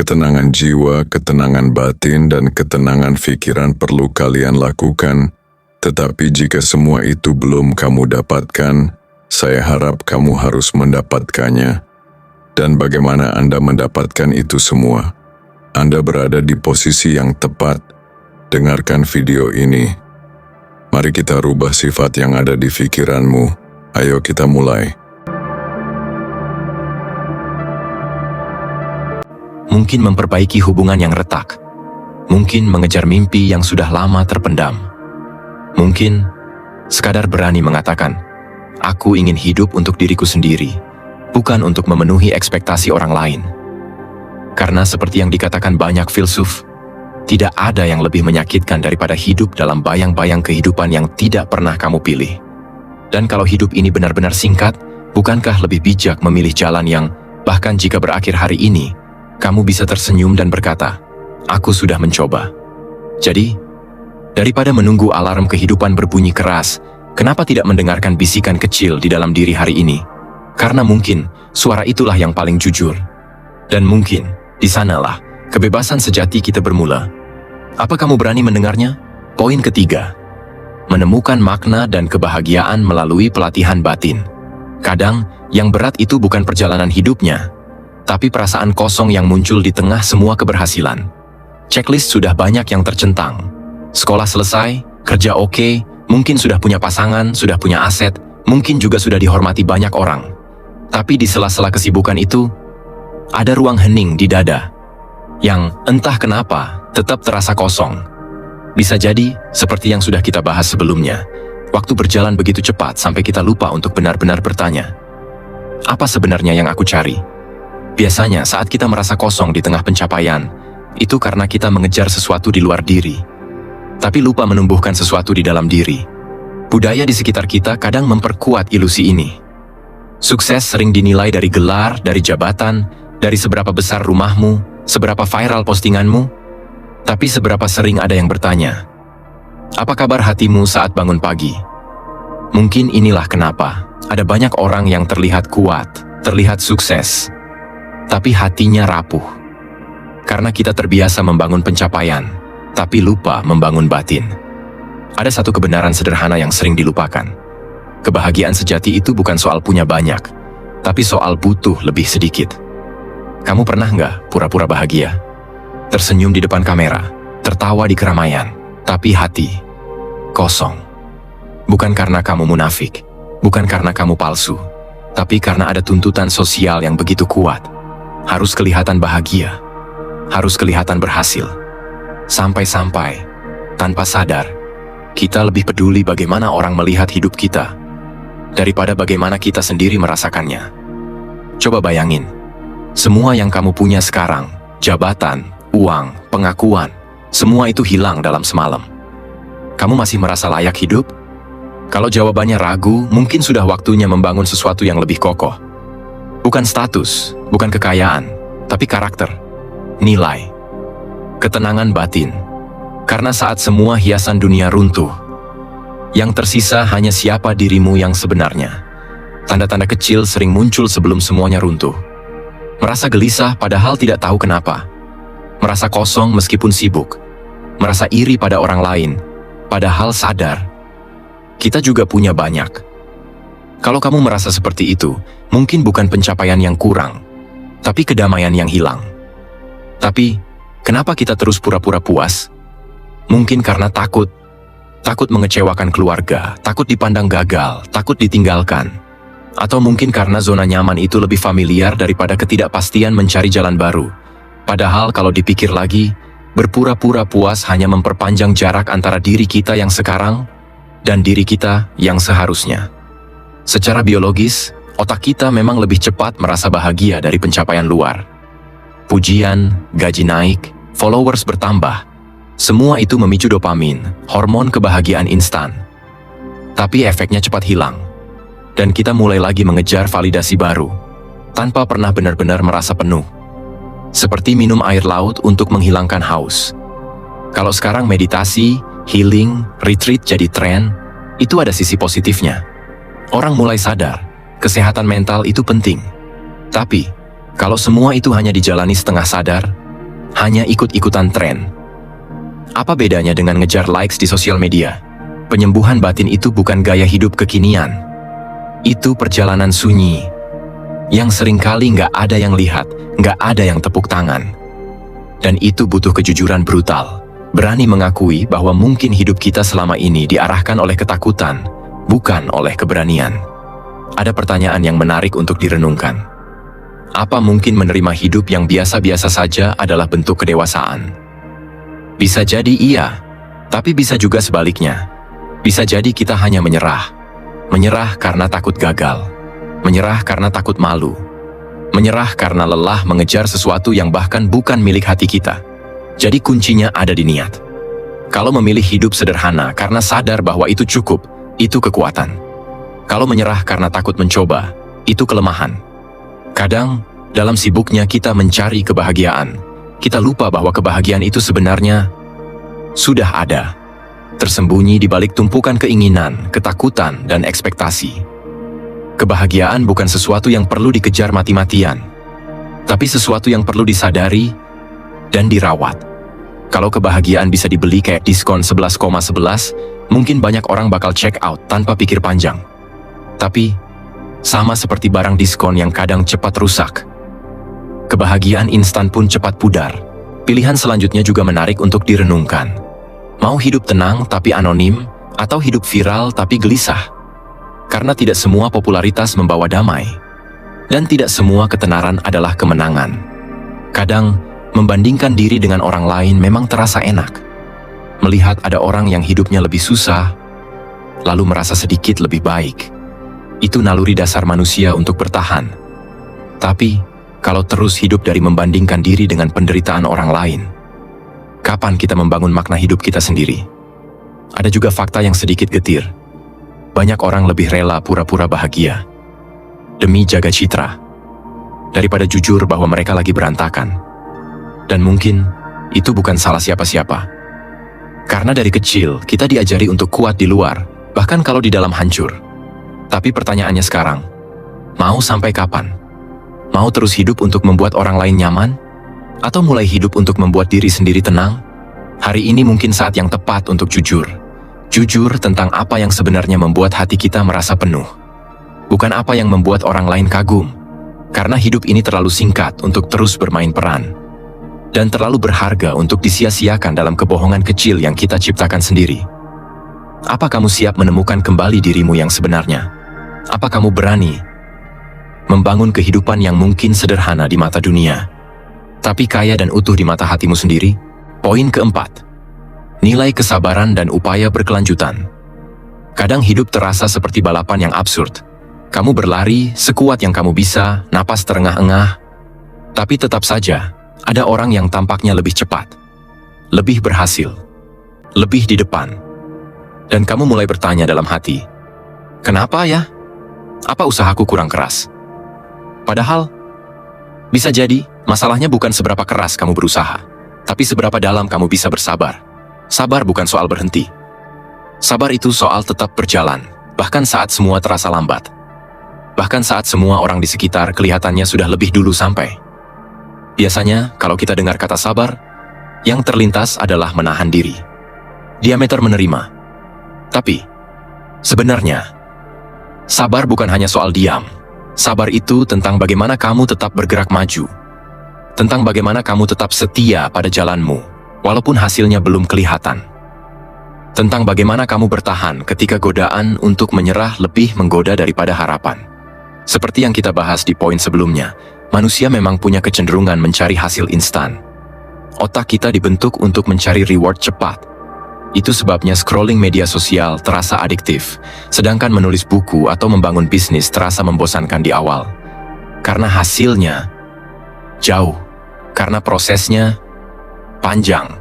Ketenangan jiwa, ketenangan batin, dan ketenangan pikiran perlu kalian lakukan. Tetapi jika semua itu belum kamu dapatkan, saya harap kamu harus mendapatkannya. Dan bagaimana Anda mendapatkan itu semua? Anda berada di posisi yang tepat. Dengarkan video ini. Mari kita rubah sifat yang ada di pikiranmu. Ayo kita mulai. Mungkin memperbaiki hubungan yang retak. Mungkin mengejar mimpi yang sudah lama terpendam. Mungkin sekadar berani mengatakan, aku ingin hidup untuk diriku sendiri, bukan untuk memenuhi ekspektasi orang lain. Karena seperti yang dikatakan banyak filsuf, tidak ada yang lebih menyakitkan daripada hidup dalam bayang-bayang kehidupan yang tidak pernah kamu pilih. Dan kalau hidup ini benar-benar singkat, bukankah lebih bijak memilih jalan yang, bahkan jika berakhir hari ini, kamu bisa tersenyum dan berkata, aku sudah mencoba. Jadi, daripada menunggu alarm kehidupan berbunyi keras, kenapa tidak mendengarkan bisikan kecil di dalam diri hari ini? Karena mungkin suara itulah yang paling jujur. Dan mungkin di sanalah kebebasan sejati kita bermula. Apa kamu berani mendengarnya? Poin ketiga, menemukan makna dan kebahagiaan melalui pelatihan batin. Kadang, yang berat itu bukan perjalanan hidupnya, tapi perasaan kosong yang muncul di tengah semua keberhasilan. Checklist sudah banyak yang tercentang. Sekolah selesai, kerja oke, mungkin sudah punya pasangan, sudah punya aset, mungkin juga sudah dihormati banyak orang. Tapi di sela-sela kesibukan itu, ada ruang hening di dada, yang entah kenapa tetap terasa kosong. Bisa jadi, seperti yang sudah kita bahas sebelumnya, waktu berjalan begitu cepat sampai kita lupa untuk benar-benar bertanya, apa sebenarnya yang aku cari? Biasanya saat kita merasa kosong di tengah pencapaian, itu karena kita mengejar sesuatu di luar diri, tapi lupa menumbuhkan sesuatu di dalam diri. Budaya di sekitar kita kadang memperkuat ilusi ini. Sukses sering dinilai dari gelar, dari jabatan, dari seberapa besar rumahmu, seberapa viral postinganmu, tapi seberapa sering ada yang bertanya, apa kabar hatimu saat bangun pagi? Mungkin inilah kenapa ada banyak orang yang terlihat kuat, terlihat sukses, tapi hatinya rapuh. Karena kita terbiasa membangun pencapaian, tapi lupa membangun batin. Ada satu kebenaran sederhana yang sering dilupakan. Kebahagiaan sejati itu bukan soal punya banyak, tapi soal butuh lebih sedikit. Kamu pernah nggak pura-pura bahagia? Tersenyum di depan kamera, tertawa di keramaian, tapi hati kosong. Bukan karena kamu munafik, bukan karena kamu palsu, tapi karena ada tuntutan sosial yang begitu kuat. Harus kelihatan bahagia, harus kelihatan berhasil. Sampai-sampai, tanpa sadar, kita lebih peduli bagaimana orang melihat hidup kita, daripada bagaimana kita sendiri merasakannya. Coba bayangin, semua yang kamu punya sekarang, jabatan, uang, pengakuan, semua itu hilang dalam semalam. Kamu masih merasa layak hidup? Kalau jawabannya ragu, mungkin sudah waktunya membangun sesuatu yang lebih kokoh. Bukan status, bukan kekayaan, tapi karakter, nilai, ketenangan batin. Karena saat semua hiasan dunia runtuh, yang tersisa hanya siapa dirimu yang sebenarnya. Tanda-tanda kecil sering muncul sebelum semuanya runtuh. Merasa gelisah padahal tidak tahu kenapa. Merasa kosong meskipun sibuk. Merasa iri pada orang lain, padahal sadar kita juga punya banyak. Kalau kamu merasa seperti itu, mungkin bukan pencapaian yang kurang, tapi kedamaian yang hilang. Tapi, kenapa kita terus pura-pura puas? Mungkin karena takut mengecewakan keluarga, takut dipandang gagal, takut ditinggalkan. Atau mungkin karena zona nyaman itu lebih familiar daripada ketidakpastian mencari jalan baru. Padahal kalau dipikir lagi, berpura-pura puas hanya memperpanjang jarak antara diri kita yang sekarang dan diri kita yang seharusnya. Secara biologis, otak kita memang lebih cepat merasa bahagia dari pencapaian luar. Pujian, gaji naik, followers bertambah. Semua itu memicu dopamin, hormon kebahagiaan instan. Tapi efeknya cepat hilang. Dan kita mulai lagi mengejar validasi baru, tanpa pernah benar-benar merasa penuh. Seperti minum air laut untuk menghilangkan haus. Kalau sekarang meditasi, healing, retreat jadi tren, itu ada sisi positifnya. Orang mulai sadar, kesehatan mental itu penting. Tapi, kalau semua itu hanya dijalani setengah sadar, hanya ikut-ikutan tren. Apa bedanya dengan ngejar likes di sosial media? Penyembuhan batin itu bukan gaya hidup kekinian. Itu perjalanan sunyi, yang seringkali nggak ada yang lihat, nggak ada yang tepuk tangan. Dan itu butuh kejujuran brutal. Berani mengakui bahwa mungkin hidup kita selama ini diarahkan oleh ketakutan, bukan oleh keberanian. Ada pertanyaan yang menarik untuk direnungkan. Apa mungkin menerima hidup yang biasa-biasa saja adalah bentuk kedewasaan? Bisa jadi iya, tapi bisa juga sebaliknya. Bisa jadi kita hanya menyerah. Menyerah karena takut gagal. Menyerah karena takut malu. Menyerah karena lelah mengejar sesuatu yang bahkan bukan milik hati kita. Jadi kuncinya ada di niat. Kalau memilih hidup sederhana karena sadar bahwa itu cukup, itu kekuatan. Kalau menyerah karena takut mencoba, itu kelemahan. Kadang, dalam sibuknya kita mencari kebahagiaan, kita lupa bahwa kebahagiaan itu sebenarnya sudah ada, tersembunyi di balik tumpukan keinginan, ketakutan, dan ekspektasi. Kebahagiaan bukan sesuatu yang perlu dikejar mati-matian, tapi sesuatu yang perlu disadari dan dirawat. Kalau kebahagiaan bisa dibeli kayak diskon 11,11, mungkin banyak orang bakal check out tanpa pikir panjang. Tapi, sama seperti barang diskon yang kadang cepat rusak, kebahagiaan instan pun cepat pudar. Pilihan selanjutnya juga menarik untuk direnungkan. Mau hidup tenang tapi anonim, atau hidup viral tapi gelisah? Karena tidak semua popularitas membawa damai. Dan tidak semua ketenaran adalah kemenangan. Kadang, membandingkan diri dengan orang lain memang terasa enak. Melihat ada orang yang hidupnya lebih susah, lalu merasa sedikit lebih baik. Itu naluri dasar manusia untuk bertahan. Tapi, kalau terus hidup dari membandingkan diri dengan penderitaan orang lain, kapan kita membangun makna hidup kita sendiri? Ada juga fakta yang sedikit getir. Banyak orang lebih rela pura-pura bahagia demi jaga citra, daripada jujur bahwa mereka lagi berantakan. Dan mungkin itu bukan salah siapa-siapa. Karena dari kecil kita diajari untuk kuat di luar, bahkan kalau di dalam hancur. Tapi pertanyaannya sekarang, mau sampai kapan? Mau terus hidup untuk membuat orang lain nyaman? Atau mulai hidup untuk membuat diri sendiri tenang? Hari ini mungkin saat yang tepat untuk jujur. Jujur tentang apa yang sebenarnya membuat hati kita merasa penuh. Bukan apa yang membuat orang lain kagum. Karena hidup ini terlalu singkat untuk terus bermain peran. Dan terlalu berharga untuk disia-siakan dalam kebohongan kecil yang kita ciptakan sendiri. Apa kamu siap menemukan kembali dirimu yang sebenarnya? Apa kamu berani membangun kehidupan yang mungkin sederhana di mata dunia, tapi kaya dan utuh di mata hatimu sendiri? Poin keempat, nilai kesabaran dan upaya berkelanjutan. Kadang hidup terasa seperti balapan yang absurd. Kamu berlari sekuat yang kamu bisa, napas terengah-engah, tapi tetap saja ada orang yang tampaknya lebih cepat, lebih berhasil, lebih di depan. Dan kamu mulai bertanya dalam hati, kenapa ya? Apa usahaku kurang keras? Padahal, bisa jadi masalahnya bukan seberapa keras kamu berusaha, tapi seberapa dalam kamu bisa bersabar. Sabar bukan soal berhenti. Sabar itu soal tetap berjalan, bahkan saat semua terasa lambat. Bahkan saat semua orang di sekitar kelihatannya sudah lebih dulu sampai. Biasanya, kalau kita dengar kata sabar, yang terlintas adalah menahan diri. Diameter menerima. Tapi, sebenarnya, sabar bukan hanya soal diam. Sabar itu tentang bagaimana kamu tetap bergerak maju. Tentang bagaimana kamu tetap setia pada jalanmu, walaupun hasilnya belum kelihatan. Tentang bagaimana kamu bertahan ketika godaan untuk menyerah lebih menggoda daripada harapan. Seperti yang kita bahas di poin sebelumnya, manusia memang punya kecenderungan mencari hasil instan. Otak kita dibentuk untuk mencari reward cepat. Itu sebabnya scrolling media sosial terasa adiktif, sedangkan menulis buku atau membangun bisnis terasa membosankan di awal. Karena hasilnya jauh, karena prosesnya panjang,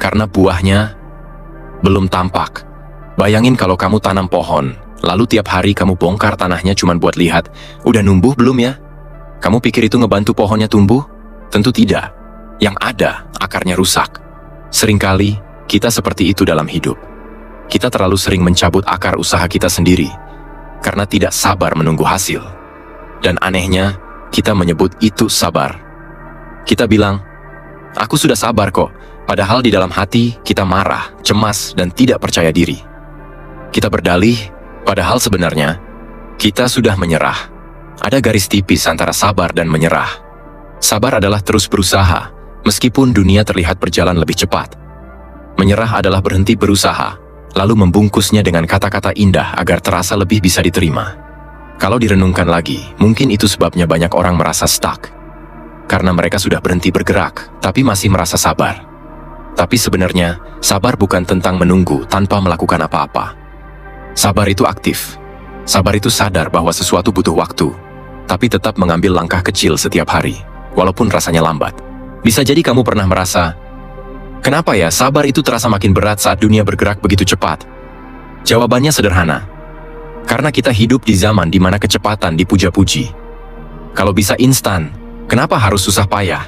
karena buahnya belum tampak. Bayangin kalau kamu tanam pohon, lalu tiap hari kamu bongkar tanahnya cuma buat lihat, udah numbuh belum ya? Kamu pikir itu ngebantu pohonnya tumbuh? Tentu tidak. Yang ada, akarnya rusak. Seringkali, kita seperti itu dalam hidup. Kita terlalu sering mencabut akar usaha kita sendiri, karena tidak sabar menunggu hasil. Dan anehnya, kita menyebut itu sabar. Kita bilang, Aku sudah sabar kok. Padahal di dalam hati kita marah, cemas, dan tidak percaya diri. Kita berdalih, padahal sebenarnya kita sudah menyerah. Ada garis tipis antara sabar dan menyerah. Sabar adalah terus berusaha, meskipun dunia terlihat berjalan lebih cepat. Menyerah adalah berhenti berusaha, lalu membungkusnya dengan kata-kata indah agar terasa lebih bisa diterima. Kalau direnungkan lagi, mungkin itu sebabnya banyak orang merasa stuck. Karena mereka sudah berhenti bergerak, tapi masih merasa sabar. Tapi sebenarnya, sabar bukan tentang menunggu tanpa melakukan apa-apa. Sabar itu aktif. Sabar itu sadar bahwa sesuatu butuh waktu, tapi tetap mengambil langkah kecil setiap hari, walaupun rasanya lambat. Bisa jadi kamu pernah merasa, kenapa ya sabar itu terasa makin berat saat dunia bergerak begitu cepat? Jawabannya sederhana. Karena kita hidup di zaman di mana kecepatan dipuja-puji. Kalau bisa instan, kenapa harus susah payah?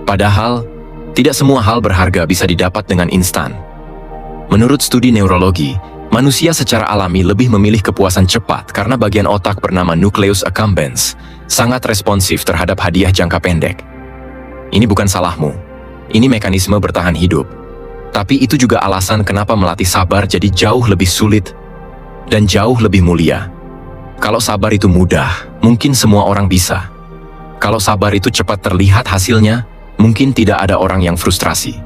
Padahal, tidak semua hal berharga bisa didapat dengan instan. Menurut studi neurologi, manusia secara alami lebih memilih kepuasan cepat karena bagian otak bernama nucleus accumbens sangat responsif terhadap hadiah jangka pendek. Ini bukan salahmu. Ini mekanisme bertahan hidup. Tapi itu juga alasan kenapa melatih sabar jadi jauh lebih sulit dan jauh lebih mulia. Kalau sabar itu mudah, mungkin semua orang bisa. Kalau sabar itu cepat terlihat hasilnya, mungkin tidak ada orang yang frustrasi.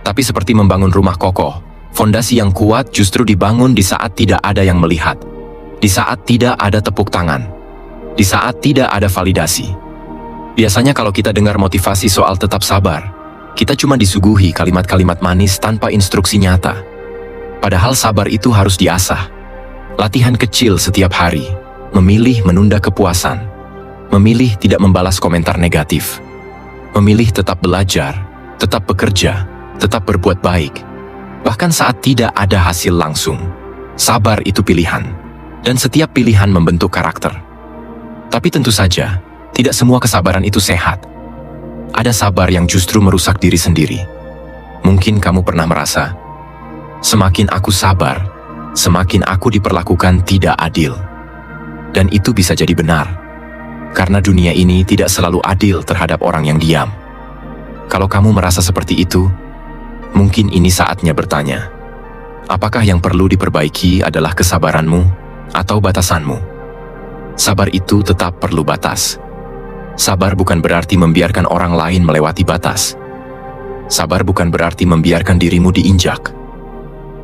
Tapi seperti membangun rumah kokoh, fondasi yang kuat justru dibangun di saat tidak ada yang melihat. Di saat tidak ada tepuk tangan. Di saat tidak ada validasi. Biasanya kalau kita dengar motivasi soal tetap sabar, kita cuma disuguhi kalimat-kalimat manis tanpa instruksi nyata. Padahal sabar itu harus diasah. Latihan kecil setiap hari, memilih menunda kepuasan, memilih tidak membalas komentar negatif, memilih tetap belajar, tetap bekerja, tetap berbuat baik. Bahkan saat tidak ada hasil langsung, sabar itu pilihan. Dan setiap pilihan membentuk karakter. Tapi tentu saja, tidak semua kesabaran itu sehat. Ada sabar yang justru merusak diri sendiri. Mungkin kamu pernah merasa, semakin aku sabar, semakin aku diperlakukan tidak adil. Dan itu bisa jadi benar. Karena dunia ini tidak selalu adil terhadap orang yang diam. Kalau kamu merasa seperti itu, mungkin ini saatnya bertanya, apakah yang perlu diperbaiki adalah kesabaranmu atau batasanmu? Sabar itu tetap perlu batas. Sabar bukan berarti membiarkan orang lain melewati batas. Sabar bukan berarti membiarkan dirimu diinjak.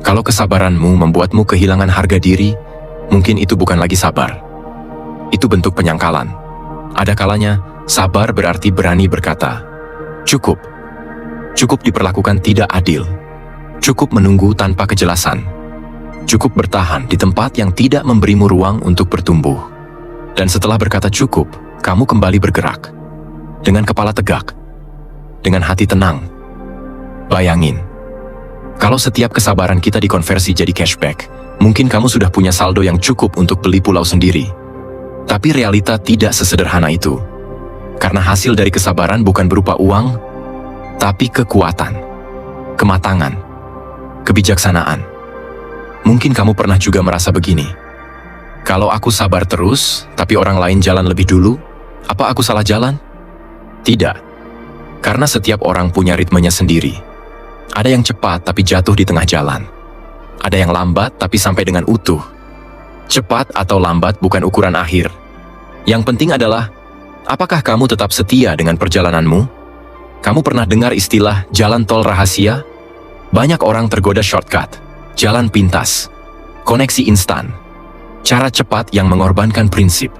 Kalau kesabaranmu membuatmu kehilangan harga diri, mungkin itu bukan lagi sabar. Itu bentuk penyangkalan. Ada kalanya, sabar berarti berani berkata, cukup. Cukup diperlakukan tidak adil. Cukup menunggu tanpa kejelasan. Cukup bertahan di tempat yang tidak memberimu ruang untuk bertumbuh. Dan setelah berkata cukup, kamu kembali bergerak. Dengan kepala tegak. Dengan hati tenang. Bayangin. Kalau setiap kesabaran kita dikonversi jadi cashback, mungkin kamu sudah punya saldo yang cukup untuk beli pulau sendiri. Tapi realita tidak sesederhana itu. Karena hasil dari kesabaran bukan berupa uang, tapi kekuatan, kematangan, kebijaksanaan. Mungkin kamu pernah juga merasa begini. Kalau aku sabar terus, tapi orang lain jalan lebih dulu, apa aku salah jalan? Tidak. Karena setiap orang punya ritmenya sendiri. Ada yang cepat tapi jatuh di tengah jalan. Ada yang lambat tapi sampai dengan utuh. Cepat atau lambat bukan ukuran akhir. Yang penting adalah, apakah kamu tetap setia dengan perjalananmu? Kamu pernah dengar istilah jalan tol rahasia? Banyak orang tergoda shortcut, jalan pintas, koneksi instan, cara cepat yang mengorbankan prinsip.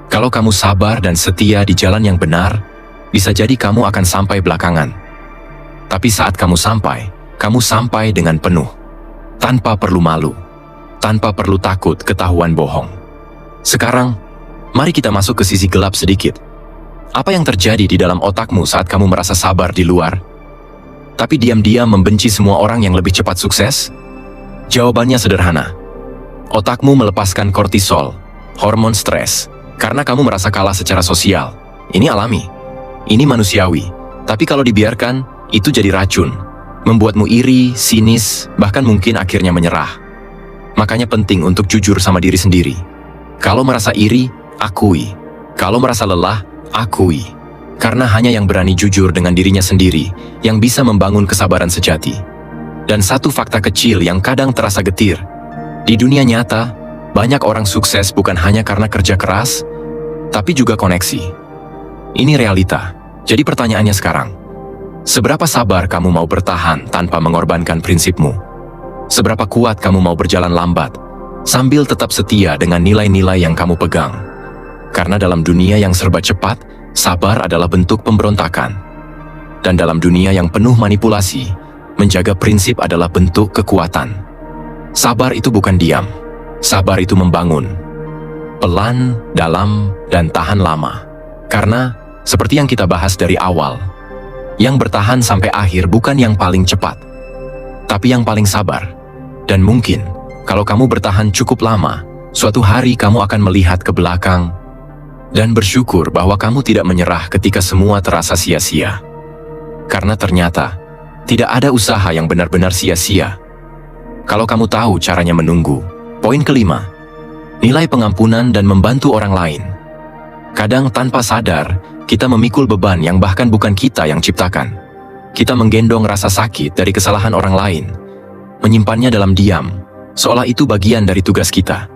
Kalau kamu sabar dan setia di jalan yang benar, bisa jadi kamu akan sampai belakangan. Tapi saat kamu sampai dengan penuh, tanpa perlu malu. Tanpa perlu takut ketahuan bohong. Sekarang, mari kita masuk ke sisi gelap sedikit. Apa yang terjadi di dalam otakmu saat kamu merasa sabar di luar, tapi diam-diam membenci semua orang yang lebih cepat sukses? Jawabannya sederhana. Otakmu melepaskan kortisol, hormon stres, karena kamu merasa kalah secara sosial. Ini alami. Ini manusiawi. Tapi kalau dibiarkan, itu jadi racun. Membuatmu iri, sinis, bahkan mungkin akhirnya menyerah. Makanya penting untuk jujur sama diri sendiri. Kalau merasa iri, akui. Kalau merasa lelah, akui. Karena hanya yang berani jujur dengan dirinya sendiri yang bisa membangun kesabaran sejati. Dan satu fakta kecil yang kadang terasa getir. Di dunia nyata, banyak orang sukses bukan hanya karena kerja keras, tapi juga koneksi. Ini realita. Jadi pertanyaannya sekarang, seberapa sabar kamu mau bertahan tanpa mengorbankan prinsipmu? Seberapa kuat kamu mau berjalan lambat, sambil tetap setia dengan nilai-nilai yang kamu pegang? Karena dalam dunia yang serba cepat, sabar adalah bentuk pemberontakan. Dan dalam dunia yang penuh manipulasi, menjaga prinsip adalah bentuk kekuatan. Sabar itu bukan diam. Sabar itu membangun. Pelan, dalam, dan tahan lama. Karena, seperti yang kita bahas dari awal, yang bertahan sampai akhir bukan yang paling cepat, tapi yang paling sabar. Dan mungkin, kalau kamu bertahan cukup lama, suatu hari kamu akan melihat ke belakang dan bersyukur bahwa kamu tidak menyerah ketika semua terasa sia-sia. Karena ternyata, tidak ada usaha yang benar-benar sia-sia kalau kamu tahu caranya menunggu. Poin kelima, nilai pengampunan dan membantu orang lain. Kadang tanpa sadar, kita memikul beban yang bahkan bukan kita yang ciptakan. Kita menggendong rasa sakit dari kesalahan orang lain, menyimpannya dalam diam, seolah itu bagian dari tugas kita.